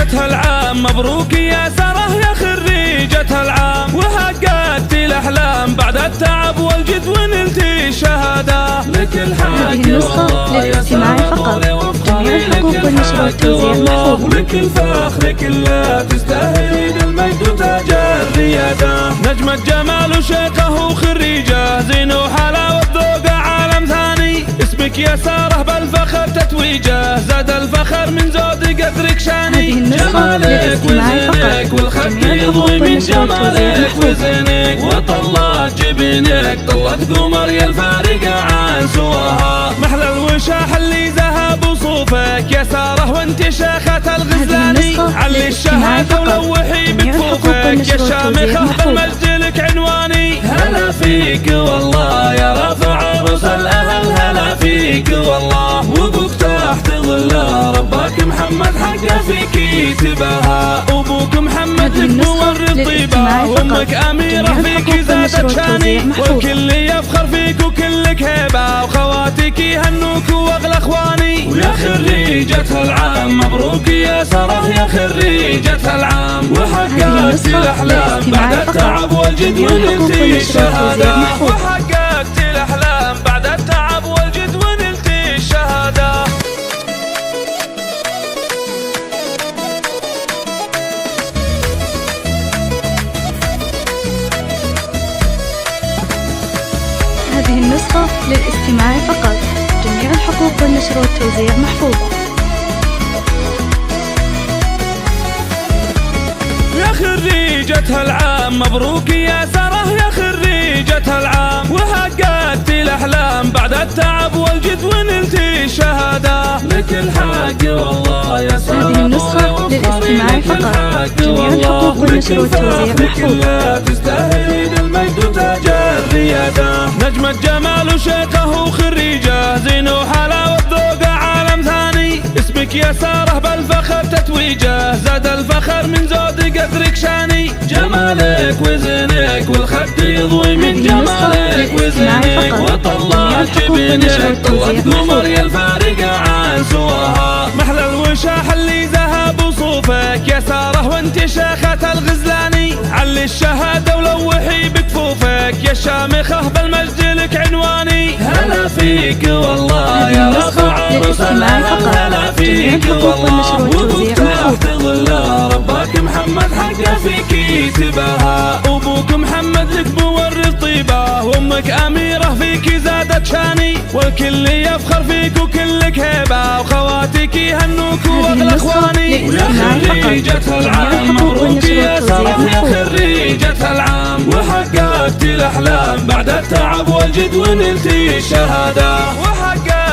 خريجتها العام، مبروك يا سارة يا خريجتها العام، وحققت الأحلام بعد التعب والجد ونلتي الشهادة. لك الحق والله يا سارة جميع الحقوق والنشر والتوزيع محفوظ. ولك الفخر كله تستاهلين المجد وتاج الريادة. نجمة جمال وشيقة وخريجة، زين وحلاوة ذوق عالم ثاني. اسمك يا سارة بالفخر تتويجه، زاد الفخر من زود قدرك شاني. جمالك وزينك والخد يضوي من جمالك وزينك، وطلت جبينك طلت قمر يا الفارقة عن سواها. محلى الوشاح اللي ذهب وصوفك يا سارة وانت شيخة الغزلاني. علي الشهادة ولوحي بكفوفك يا شامخة بالمجد لك عنواني. هلا فيك والله يا رافع عروس الأهل، هلا فيك والله وابوك تحت ظل ربك محمد حقه فيكي تباهى. ابوك محمد لك مورد طيبه، وامك اميره فيكي زادت شاني. والكل يفخر فيك وكلك هيبه، وخواتك يهنوك واغلى اخواني. ويا خريجتها العام مبروك يا ساره يا خريجتها العام، وحققت الاحلام بعد التعب والجد ونلتي الشهاده. وحققت الاحلام بعد التعب والجد ونلتي الشهاده. هذه النسخة للاستماع فقط. جميع الحقوق والنشر والتوزيع محفوظة. يا خريجتها العام مبروك يا سارة يا خريجتها العام، وحققت الأحلام بعد التعب والجد ونلتي الشهادة. لك الحق والله يا سارة. هذه النسخة للاستماع فقط. جميع الحقوق والنشر والتوزيع محفوظة. تستاهلين المجد وتاج الريادة. نجمة جمال وشيقة وخريجة، زين وحلاوة ذوق عالم ثاني. اسمك يا سارة بالفخر تتويجه، زاد الفخر من زود قدرك شاني. جمالك وزينك والخد يضوي من جمالك وزينك، وطلت جبينك طلت قمر يا الفارقة عن سواها. محلى الوشاح اللي ذهب وصوفك يا سارة وانت شيخة الغزلاني. علي الشهادة ولوحي بكفوفك يا شامخة بالمجد لك عنواني. هلا فيك والله يا رافع عروس الأهل، هلا فيك والله وابوك تحت ظل ربك محمد حقه فيكي تباهى. ابوك محمد لك مورد طيبه، وامك اميره فيكي زادت شاني. والكل يفخر فيك وكلك هيبه، وخواتك يهنوك واغلى اخواني. ويا خريجتها العام مبروك يا ساره يا خريجتها العام، وحققت الاحلام بعد التعب والجد ونلتي الشهاده. وحققت